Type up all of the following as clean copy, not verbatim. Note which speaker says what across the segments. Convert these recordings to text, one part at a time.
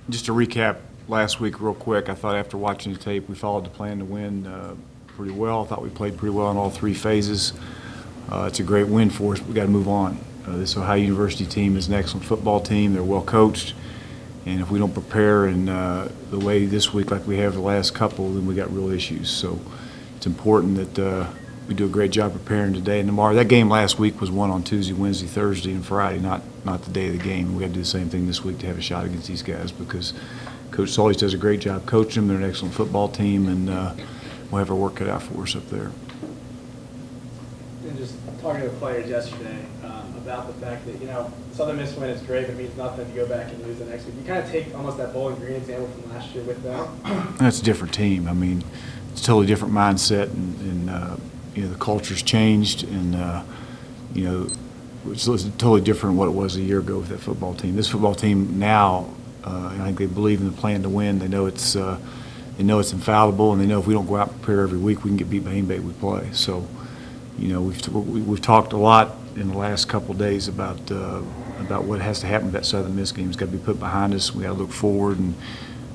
Speaker 1: Just to recap last week real quick, I thought after watching the tape, we followed the plan to win pretty well. I thought we played pretty well in all three phases. It's a great win for us. We've got to move on. This Ohio University team is an excellent football team. They're well coached. And if we don't prepare in the way this week like we have the last couple, then we got real issues. So it's important that we do a great job preparing today and tomorrow. That game last week was won on Tuesday, Wednesday, Thursday, and Friday, not the day of the game. We got to do the same thing this week to have a shot against these guys because Coach Sully does a great job coaching them. They're an excellent football team, and we'll have our work cut out for us up there.
Speaker 2: And just talking to the players yesterday about the fact that, Southern Miss win is great, but it means nothing if you go back and lose the next week. You kind of take almost that Bowling Green example from last year with them.
Speaker 1: That's a different team. I mean, it's a totally different mindset, and the culture's changed, and it's totally different than what it was a year ago with that football team. This football team now, I think they believe in the plan to win. They know it's infallible, and they know if we don't go out and prepare every week, we can get beat by anybody we play. So, we've talked a lot in the last couple of days about what has to happen with that Southern Miss game. It's got to be put behind us. We got to look forward, and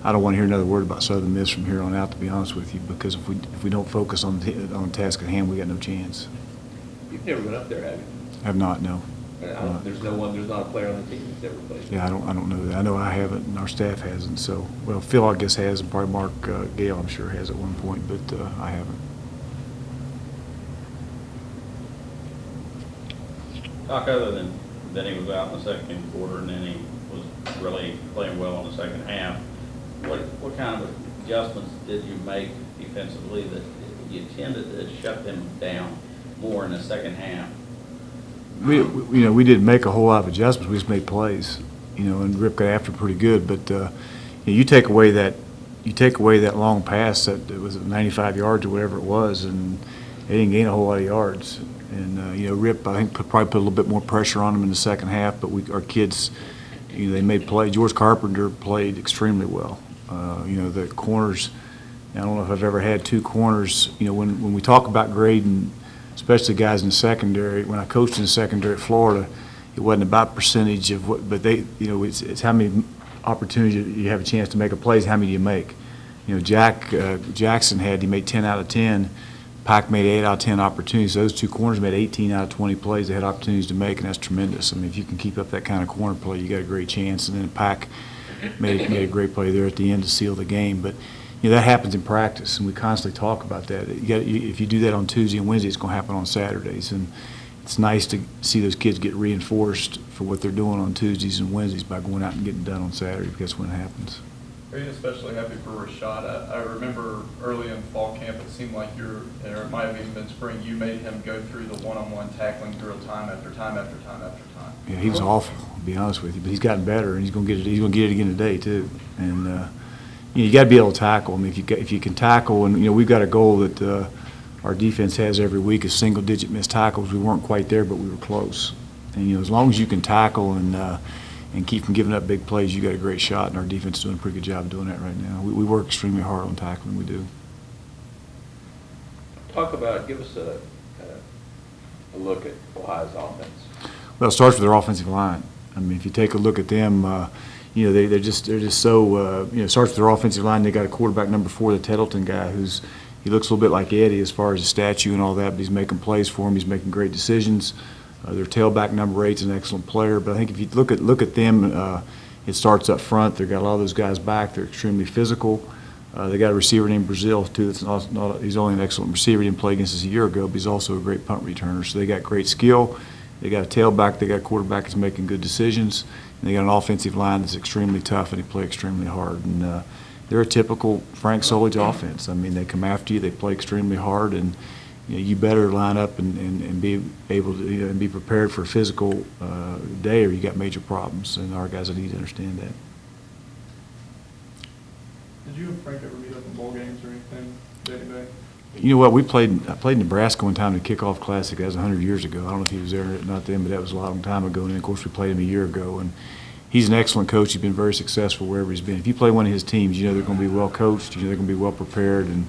Speaker 1: I don't want to hear another word about Southern Miss from here on out, to be honest with you, because if we don't focus on the task at hand, we got no chance.
Speaker 3: You've never been up there, have you?
Speaker 1: I have not, no.
Speaker 3: There's not a player on the team that's ever played.
Speaker 1: Yeah, I don't know that. I know I haven't, and our staff hasn't. So, well, Phil, I guess, has, and probably Mark Gale, I'm sure, has at one point, but I haven't.
Speaker 4: Talk other than he was out in the second quarter and then he was really playing well in the second half. What kind of adjustments did you make defensively that you tended to shut them down more in the second half?
Speaker 1: We didn't make a whole lot of adjustments. We just made plays, and Rip got after pretty good. But you take away that long pass that it was 95 yards or whatever it was, and they didn't gain a whole lot of yards. And Rip, I think, probably put a little bit more pressure on them in the second half. But our kids, they made plays. George Carpenter played extremely well. The corners. I don't know if I've ever had two corners. When we talk about grading, especially guys in the secondary. When I coached in the secondary at Florida, it wasn't about percentage of what, but it's how many opportunities you have a chance to make a play. How many do you make? Jackson he made 10 out of 10. Pike made 8 out of 10 opportunities. Those two corners made 18 out of 20 plays they had opportunities to make, and that's tremendous. I mean, if you can keep up that kind of corner play, you got a great chance. And then Pike made a great play there at the end to seal the game. But that happens in practice, and we constantly talk about that. If you do that on Tuesday and Wednesday, it's going to happen on Saturdays. And it's nice to see those kids get reinforced for what they're doing on Tuesdays and Wednesdays by going out and getting done on Saturday, because that's when it happens.
Speaker 5: Are you especially happy for Rashad? I remember early in fall camp, it seemed like or it might have even been spring, you made him go through the one-on-one tackling drill time after time after time after time.
Speaker 1: Yeah, he was awful, to be honest with you, but he's gotten better, and he's going to get it again today too. And you got to be able to tackle. I mean, if you can tackle, and we've got a goal that our defense has every week is single-digit missed tackles. We weren't quite there, but we were close. And as long as you can tackle and keep from giving up big plays, you got a great shot, and our defense is doing a pretty good job doing that right now. We work extremely hard on tackling. We do.
Speaker 3: Give us a look at Ohio's offense.
Speaker 1: Well, it starts with their offensive line. I mean, if you take a look at them, they're just so. It starts with their offensive line. They got a quarterback number 4, the Tettleton guy, he looks a little bit like Eddie as far as his statue and all that, but he's making plays for him. He's making great decisions. Their tailback number 8 is an excellent player, but I think if you look at them, it starts up front. They've got a lot of those guys back. They're extremely physical. They got a receiver named Brazil too. He's only an excellent receiver. He didn't play against us a year ago, but he's also a great punt returner. So they got great skill. They got a tailback. They got a quarterback that's making good decisions. And they got an offensive line that's extremely tough, and they play extremely hard. And they're a typical Frank Solich offense. I mean, they come after you. They play extremely hard, and you better line up and be able to and be prepared for a physical day, or you got major problems. And our guys need to understand that.
Speaker 5: Did you and Frank ever meet up in bowl games or anything day to day?
Speaker 1: You know what? I played Nebraska one time in the kickoff classic. That was 100 years ago. I don't know if he was there or not then, but that was a long time ago. And then, of course, we played him a year ago. And he's an excellent coach. He's been very successful wherever he's been. If you play one of his teams, they're going to be well coached. They're going to be well prepared, and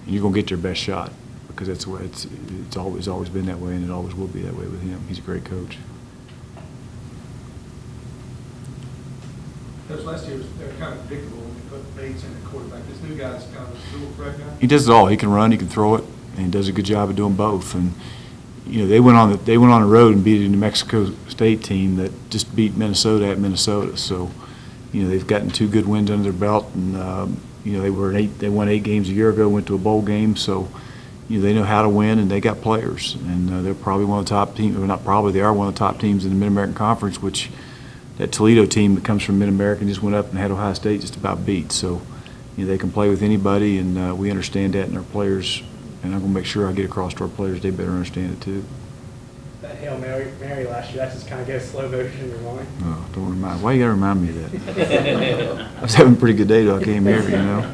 Speaker 1: you're going to get your best shot, because that's the way it's always been that way, and it always will be that way with him. He's a great coach.
Speaker 6: Because last year, they were kind of predictable when you put Bates in at quarterback. This new guy's kind of a dual threat guy.
Speaker 1: He does it all. He can run, he can throw it, and he does a good job of doing both. And you know, they went on the road and beat a New Mexico State team that just beat Minnesota at Minnesota. So, you know, they've gotten 2 good wins under their belt, and you know, they won 8 games a year ago, went to a bowl game. So, you know, they know how to win, and they got players, and they're probably one of the top teams. Or not probably, they are one of the top teams in the Mid-American Conference, which that Toledo team that comes from Mid-American just went up and had Ohio State just about beat. So, you know, they can play with anybody, and we understand that, and our players. And I'm going to make sure I get across to our players, they better understand it too.
Speaker 2: That Hail Mary last year, that just kind of gets slow motion in your mind.
Speaker 1: Oh, don't remind. Why you got to remind me of that? I was having a pretty good day till I came here, you know.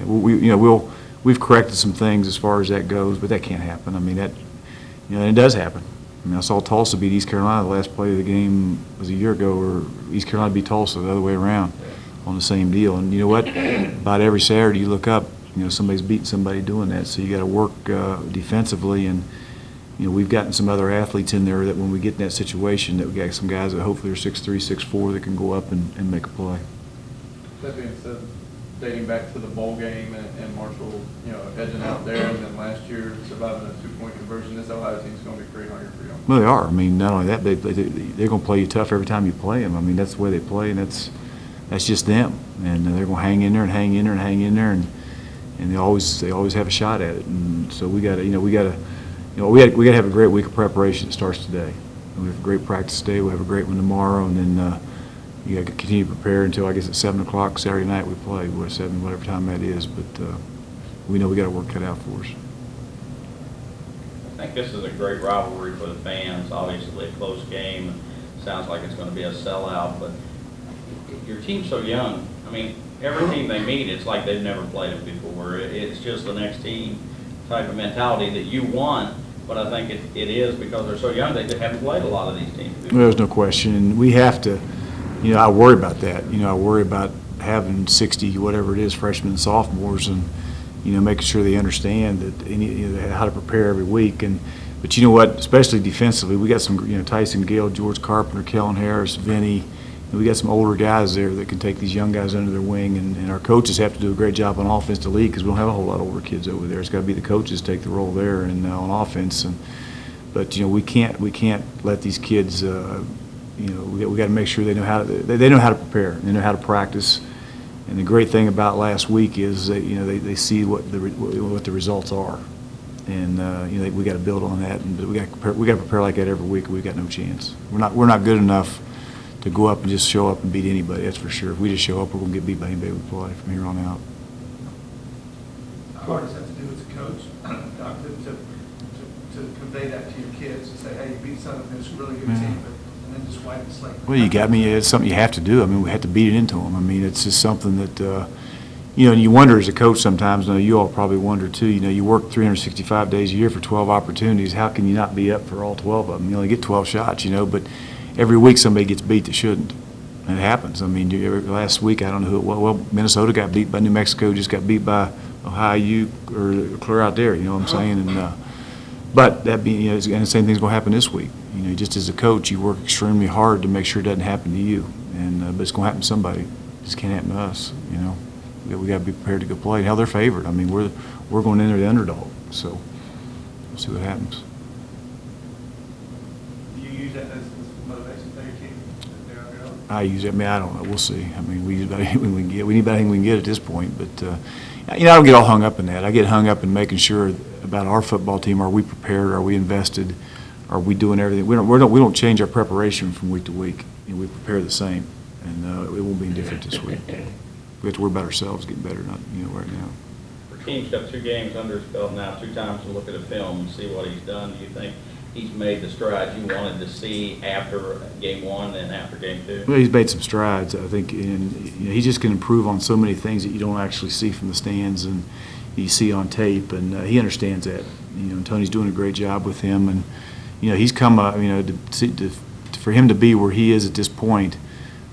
Speaker 1: Yeah, we've corrected some things as far as that goes, but that can't happen. I mean, that, you know, and it does happen. I mean, I saw Tulsa beat East Carolina. The last play of the game was a year ago, or East Carolina beat Tulsa the other way around on the same deal. And you know what? About every Saturday you look up, you know, somebody's beating somebody doing that. So you got to work defensively, and you know, we've gotten some other athletes in there that when we get in that situation, that we got some guys that hopefully are 6'3", 6'4", that can go up and make a play.
Speaker 5: That being said, dating back to the bowl game and Marshall, you know, edging out there, and then last year surviving a 2-point conversion, this Ohio team's going to be pretty hungry for you.
Speaker 1: Well, they are. I mean, not only that, they're going to play you tough every time you play them. I mean, that's the way they play, and that's just them. And they're going to hang in there and hang in there and hang in there, and they always have a shot at it. And so we got to have a great week of preparation that starts today. We have a great practice today. We'll have a great one tomorrow, and then you got to continue to prepare until I guess at 7 o'clock Saturday night we play. We're at 7, whatever time that is. But we know we got to work cut out for us.
Speaker 4: I think this is a great rivalry for the fans. Obviously, a close game. Sounds like it's going to be a sellout, but your team's so young. I mean, every team they meet, it's like they've never played it before. It's just the next team type of mentality that you want, but I think it is because they're so young, they haven't played a lot of these teams before.
Speaker 1: There's no question. And we have to, you know, I worry about that. You know, I worry about having 60, whatever it is, freshmen and sophomores, and, you know, making sure they understand that how to prepare every week. But you know what, especially defensively, we got some, you know, Tyson Gale, George Carpenter, Kellen Harris, Vinny. We got some older guys there that can take these young guys under their wing, and our coaches have to do a great job on offense to lead because we don't have a whole lot of older kids over there. It's got to be the coaches take the role there and on offense. But you know, we can't let these kids. You know, we got to make sure they know how to prepare. They know how to practice. And the great thing about last week is that, you know, they see what the results are, and you know, we got to build on that. But we got to prepare like that every week. We got no chance. We're not good enough to go up and just show up and beat anybody, that's for sure. If we just show up, we're going to get beat by anybody we play from here on out.
Speaker 6: How hard does that have to do as a coach, Doc, to convey that to your kids, to say, hey, you beat something that's a really good team, and then just wipe the slate?
Speaker 1: Well, you got me. It's something you have to do. I mean, we have to beat it into them. I mean, it's just something that, you know, and you wonder as a coach sometimes, I know you all probably wonder too, you know, you work 365 days a year for 12 opportunities. How can you not be up for all 12 of them? You only get 12 shots, you know, but every week somebody gets beat that shouldn't. And it happens. I mean, last week, I don't know who it was. Well, Minnesota got beat by New Mexico, just got beat by Ohio or clear out there, you know what I'm saying? And but that being, you know, and the same thing's going to happen this week. You know, just as a coach, you work extremely hard to make sure it doesn't happen to you. And but it's going to happen to somebody. It just can't happen to us, you know. We got to be prepared to go play. Hell, they're favored. I mean, we're going in there the underdog. So we'll see what happens.
Speaker 6: Do you use that as motivation for your team?
Speaker 1: I use it. I mean, I don't know. We'll see. I mean, we use about anything we can get. We need about anything we can get at this point. But you know, I don't get all hung up in that. I get hung up in making sure about our football team. Are we prepared? Are we invested? Are we doing everything? We don't change our preparation from week to week. You know, we prepare the same, and it won't be any different this week. We have to worry about ourselves getting better, not, you know, right now.
Speaker 4: Our team's got 2 games under his belt now, 2 times to look at a film and see what he's done. Do you think he's made the strides you wanted to see after game 1 and after game 2?
Speaker 1: Well, he's made some strides, I think, and you know, he just can improve on so many things that you don't actually see from the stands and you see on tape, and he understands that. You know, and Tony's doing a great job with him, and you know, he's come up. You know, for him to be where he is at this point,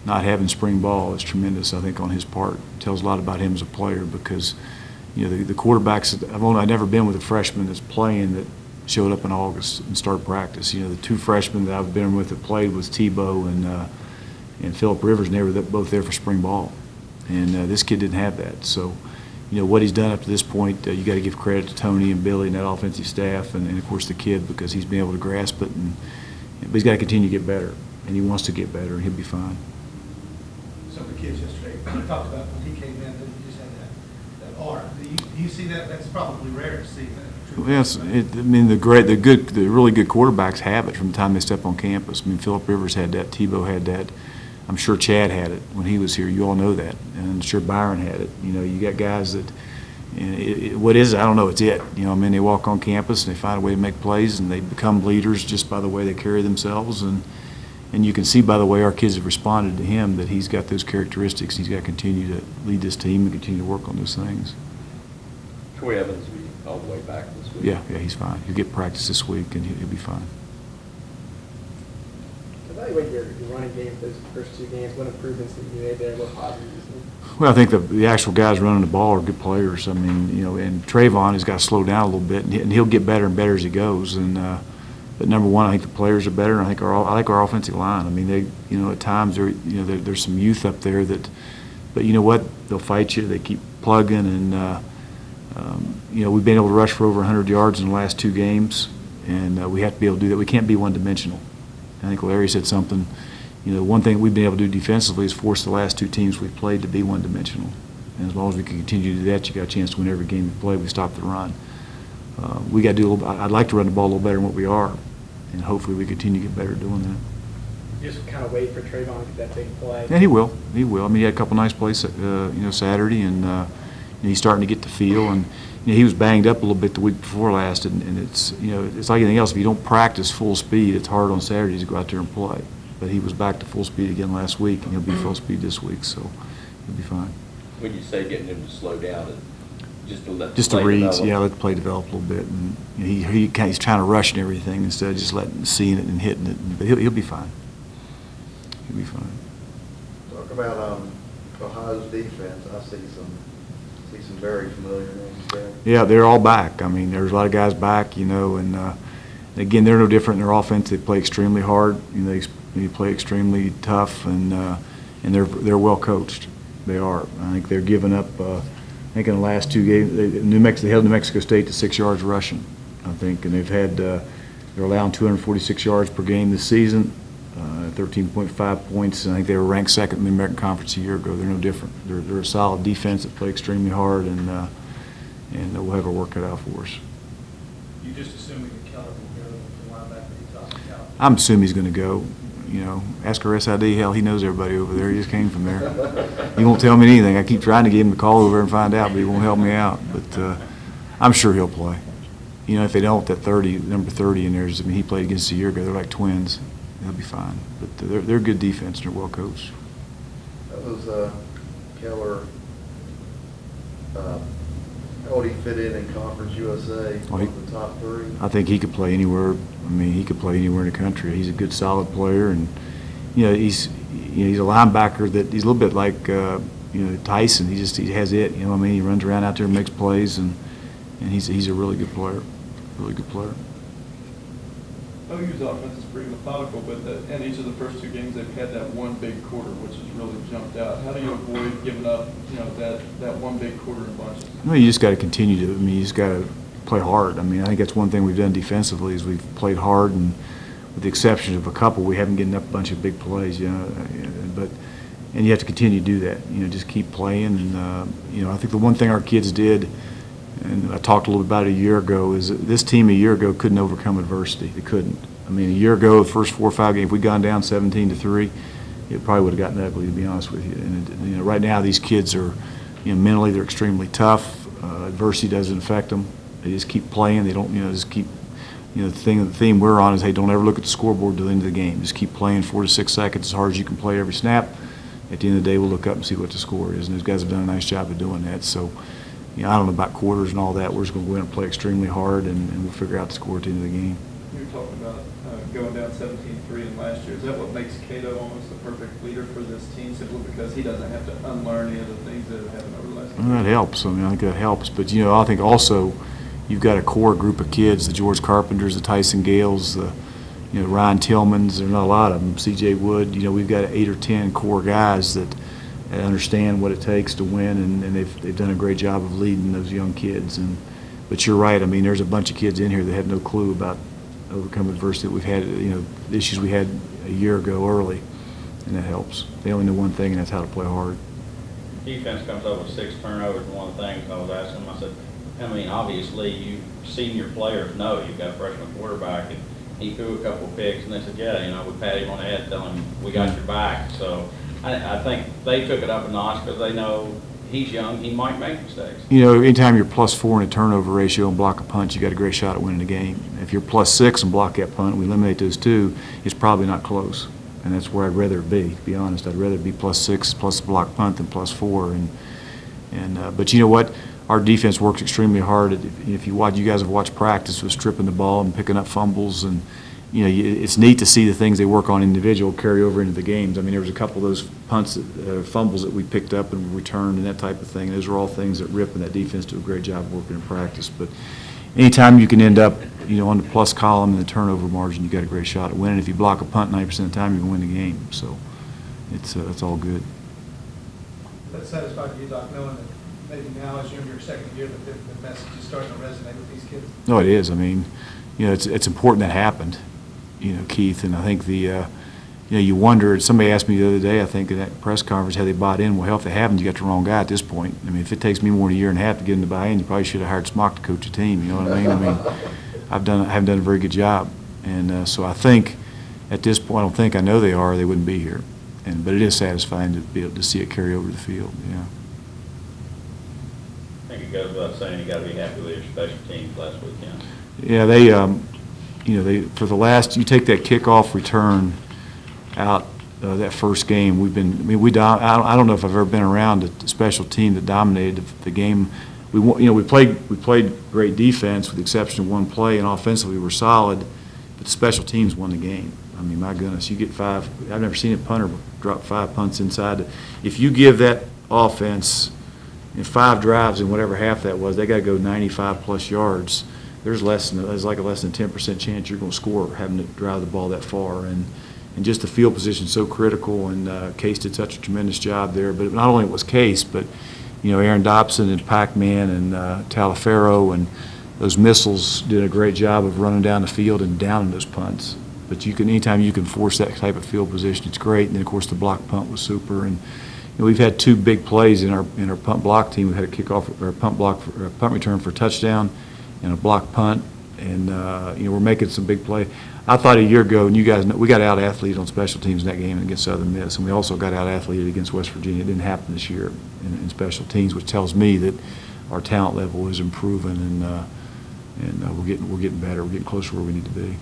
Speaker 1: not having spring ball is tremendous. I think on his part, it tells a lot about him as a player because, you know, the quarterbacks. I've never been with a freshman that's playing that showed up in August and started practice. You know, the 2 freshmen that I've been with that played was Tebow and Phillip Rivers, and they were both there for spring ball. And this kid didn't have that. So, what he's done up to this point, you got to give credit to Tony and Billy and that offensive staff, and of course the kid, because he's been able to grasp it. But he's got to continue to get better, and he wants to get better, and he'll be fine.
Speaker 6: Some of the kids yesterday talked about when he came in, that he just had that aura. Do you see that? That's probably rare to see that.
Speaker 1: Yes, the really good quarterbacks have it from the time they step on campus. I mean, Phillip Rivers had that, Tebow had that. I'm sure Chad had it when he was here. You all know that, and I'm sure Byron had it. You got guys that. What is it? I don't know. It's it. They walk on campus and they find a way to make plays, and they become leaders just by the way they carry themselves. And you can see by the way our kids have responded to him that he's got those characteristics. He's got to continue to lead this team and continue to work on those things.
Speaker 3: Troy Evans will be all the way back this week.
Speaker 1: Yeah, he's fine. He'll get practice this week, and he'll be fine.
Speaker 2: Evaluate your running game for those first 2 games. What improvements that you made there? What positives?
Speaker 1: Well, I think the actual guys running the ball are good players. I mean, and Trayvon has got to slow down a little bit, and he'll get better and better as he goes. And but number one, I think the players are better. And I like our offensive line. I mean, they, at times there's some youth up there that, but you know what? They'll fight you. They keep plugging, and we've been able to rush for over 100 yards in the last 2 games, and we have to be able to do that. We can't be one-dimensional. I think Larry said something. One thing we've been able to do defensively is force the last 2 teams we've played to be one-dimensional. And as long as we can continue to do that, you got a chance to win every game we play. We stop the run. We got to do a little. I'd like to run the ball a little better than what we are, and hopefully we continue to get better at doing that.
Speaker 2: You just kind of wait for Trayvon to get that big play.
Speaker 1: Yeah, he will. He will. I mean, he had a couple nice plays, Saturday, and he's starting to get the feel. And he was banged up a little bit the week before last, and it's it's like anything else. If you don't practice full speed, it's hard on Saturdays to go out there and play. But he was back to full speed again last week, and he'll be full speed this week, so he'll be fine.
Speaker 3: When you say getting him to slow down, just to let
Speaker 1: Just
Speaker 3: the
Speaker 1: the
Speaker 3: play
Speaker 1: reads,
Speaker 3: develop.
Speaker 1: let the play develop a little bit, and he's trying to rush and everything instead of just seeing it and hitting it. But he'll be fine. He'll be fine.
Speaker 7: Talk about Ohio's defense. I see some very familiar names there.
Speaker 1: Yeah, they're all back. I mean, there's a lot of guys back, and again, they're no different in their offense. They play extremely hard. They play extremely tough, and they're well coached. They are. I think they're giving up. I think in the last 2 games, they held New Mexico State to 6 yards rushing, I think, and they're allowing 246 yards per game this season, 13.5 points. And I think they were ranked second in the American Conference a year ago. They're no different. They're a solid defense that play extremely hard, and we'll have our work cut out for us.
Speaker 6: You just assuming that Keller will go to linebacker he talked about.
Speaker 1: I'm assuming he's going to go. Ask our SID. Hell, he knows everybody over there. He just came from there. He won't tell me anything. I keep trying to get him to call over and find out, but he won't help me out. But I'm sure he'll play. If they don't, that number 30 in there, he played against a year ago. They're like twins. He'll be fine. But they're a good defense, and they're well coached.
Speaker 7: That was Keller. How would he fit in Conference USA? One of the top 3?
Speaker 1: I think he could play anywhere. I mean, he could play anywhere in the country. He's a good, solid player, and he's a linebacker that he's a little bit like Tyson. He has it. He runs around out there and makes plays, and he's a really good player. Really good player.
Speaker 5: OU's offense is pretty methodical, but in each of the first 2 games, they've had that one big quarter, which has really jumped out. How do you avoid giving up, that one big quarter in bunches?
Speaker 1: You just got to continue to. You just got to play hard. I think that's one thing we've done defensively is we've played hard, and with the exception of a couple, we haven't given up a bunch of big plays. But you have to continue to do that. Just keep playing, and I think the one thing our kids did, and I talked a little bit about it a year ago, is that this team a year ago couldn't overcome adversity. They couldn't. A year ago, the first 4 or 5 games, if we'd gone down 17-3, it probably would have gotten ugly, to be honest with you. And right now, these kids are, mentally they're extremely tough. Adversity doesn't affect them. They just keep playing. They don't, just keep. The theme we're on is, hey, don't ever look at the scoreboard till the end of the game. Just keep playing 4 to 6 seconds as hard as you can play every snap. At the end of the day, we'll look up and see what the score is. And those guys have done a nice job of doing that. So, I don't know about quarters and all that. We're just going to go in and play extremely hard, and we'll figure out the score at the end of the game.
Speaker 5: You were talking about going down 17-3 in last year. Is that what makes Cato almost the perfect leader for this team, simply because he doesn't have to unlearn any of the things that have happened over the last
Speaker 1: Well, that helps. I think that helps. But, I think also you've got a core group of kids, the George Carpenters, the Tyson Gales, the you know, Ryan Tillman's, there's not a lot of them, C.J. Wood, you know, we've got 8 or 10 core guys that understand what it takes to win, and they've done a great job of leading those young kids. But you're right, I mean, there's a bunch of kids in here that have no clue about overcoming adversity that we've had, you know, the issues we had a year ago early, and that helps. They only know one thing, and that's how to play hard.
Speaker 4: Defense comes up with 6 turnovers, and one of the things I was asking him, I said, I mean, obviously, you senior players know you've got a freshman quarterback, and he threw a couple of picks, and they said, yeah, you know, we pat him on the head, tell him we got your back. So I think they took it up a notch because they know he's young, he might make mistakes.
Speaker 1: You know, anytime you're +4 in a turnover ratio and block a punt, you got a great shot at winning the game. If you're +6 and block that punt, we eliminate those 2, it's probably not close. And that's where I'd rather be, to be honest. I'd rather be +6 plus block punt than +4. But you know what? Our defense works extremely hard. If you guys have watched practice with stripping the ball and picking up fumbles, and you know, it's neat to see the things they work on individual carry over into the games. I mean, there was a couple of those fumbles that we picked up and returned and that type of thing. Those are all things that Rip and that defense do a great job working in practice. But anytime you can end up, you know, on the plus column in the turnover margin, you got a great shot at winning. If you block a punt 90% of the time, you can win the game. So it's all good.
Speaker 6: That satisfied you, Doc, knowing that maybe now, as you're in your second year, that the message is starting to resonate with these kids?
Speaker 1: No, it is. I mean, you know, it's important that happened, you know, Keith. And I think you know, you wonder, somebody asked me the other day, I think, in that press conference, how they bought in. Well, hell, if they haven't, you got the wrong guy at this point. I mean, if it takes me more than a year and a half to get them to buy in, you probably should have hired Smock to coach a team, you know what I mean? I mean, I haven't done a very good job. And so I think at this point, I know they are, they wouldn't be here. But it is satisfying to be able to see it carry over the field, yeah.
Speaker 4: I think it goes without saying you got to be happy with your special teams last weekend.
Speaker 1: Yeah, they, you know, for the last, you take that kickoff return out that first game, we've been, I mean, I don't know if I've ever been around a special team that dominated the game. We played great defense with the exception of one play, and offensively we were solid, but the special teams won the game. I mean, my goodness, you get 5, I've never seen a punter drop 5 punts inside. If you give that offense in 5 drives and whatever half that was, they got to go 95+ yards. There's like a less than 10% chance you're going to score having to drive the ball that far. And just the field position is so critical, and Case did such a tremendous job there. But not only was Case, but, you know, Aaron Dobson and Pac-Man and Talaferro and those missiles did a great job of running down the field and downing those punts. But anytime you can force that type of field position, it's great. And then, of course, the block punt was super. And you know, we've had 2 big plays in our punt block team. We had a kickoff or a punt return for a touchdown and a block punt. And you know, we're making some big plays. I thought a year ago, and you guys know, we got out-athleted on special teams in that game against Southern Miss, and we also got out-athleted against West Virginia. It didn't happen this year in special teams, which tells me that our talent level is improving, and we're getting better. We're getting closer to where we need to be.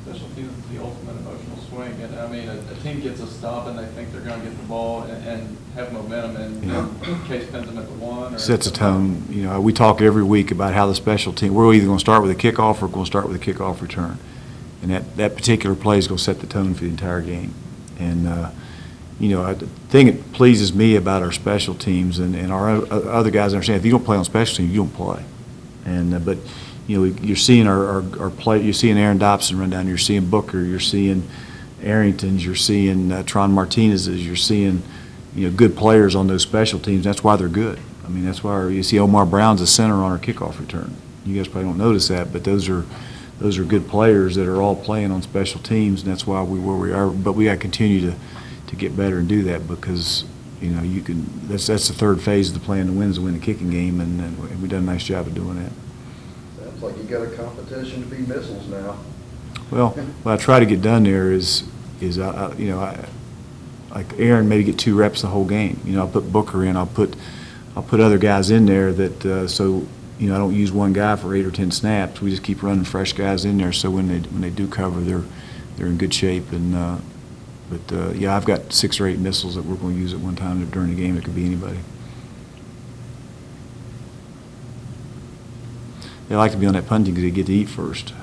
Speaker 5: Special teams is the ultimate emotional swing, and I mean, a team gets a stop and they think they're going to get the ball and have momentum, and Case pins them at the 1. Or
Speaker 1: Sets a tone. You know, we talk every week about how the special team. We're either going to start with a kickoff or we're going to start with a kickoff return, and that particular play is going to set the tone for the entire game. And you know, the thing that pleases me about our special teams and our other guys understand, if you don't play on special teams, you don't play. And but you know, you're seeing our play. You're seeing Aaron Dobson run down. You're seeing Booker. You're seeing Arringtons. You're seeing Tron Martinez's. You're seeing, you know, good players on those special teams. That's why they're good. I mean, that's why you see Omar Brown's a center on our kickoff return. You guys probably don't notice that, but those are good players that are all playing on special teams, and that's why we're where we are. But we got to continue to get better and do that, because you know, you can. That's the third phase of the plan to win, is to win the kicking game, and we've done a nice job of doing that.
Speaker 7: Sounds like you got a competition to be missiles now.
Speaker 1: Well, what I try to get done there is you know, like Aaron maybe get 2 reps the whole game. You know, I'll put Booker in. I'll put other guys in there that so you know, I don't use one guy for 8 or 10 snaps. We just keep running fresh guys in there, so when they do cover, they're in good shape. And but yeah, I've got 6 or 8 missiles that we're going to use at one time during the game. It could be anybody. They like to be on that punting because they get to eat first.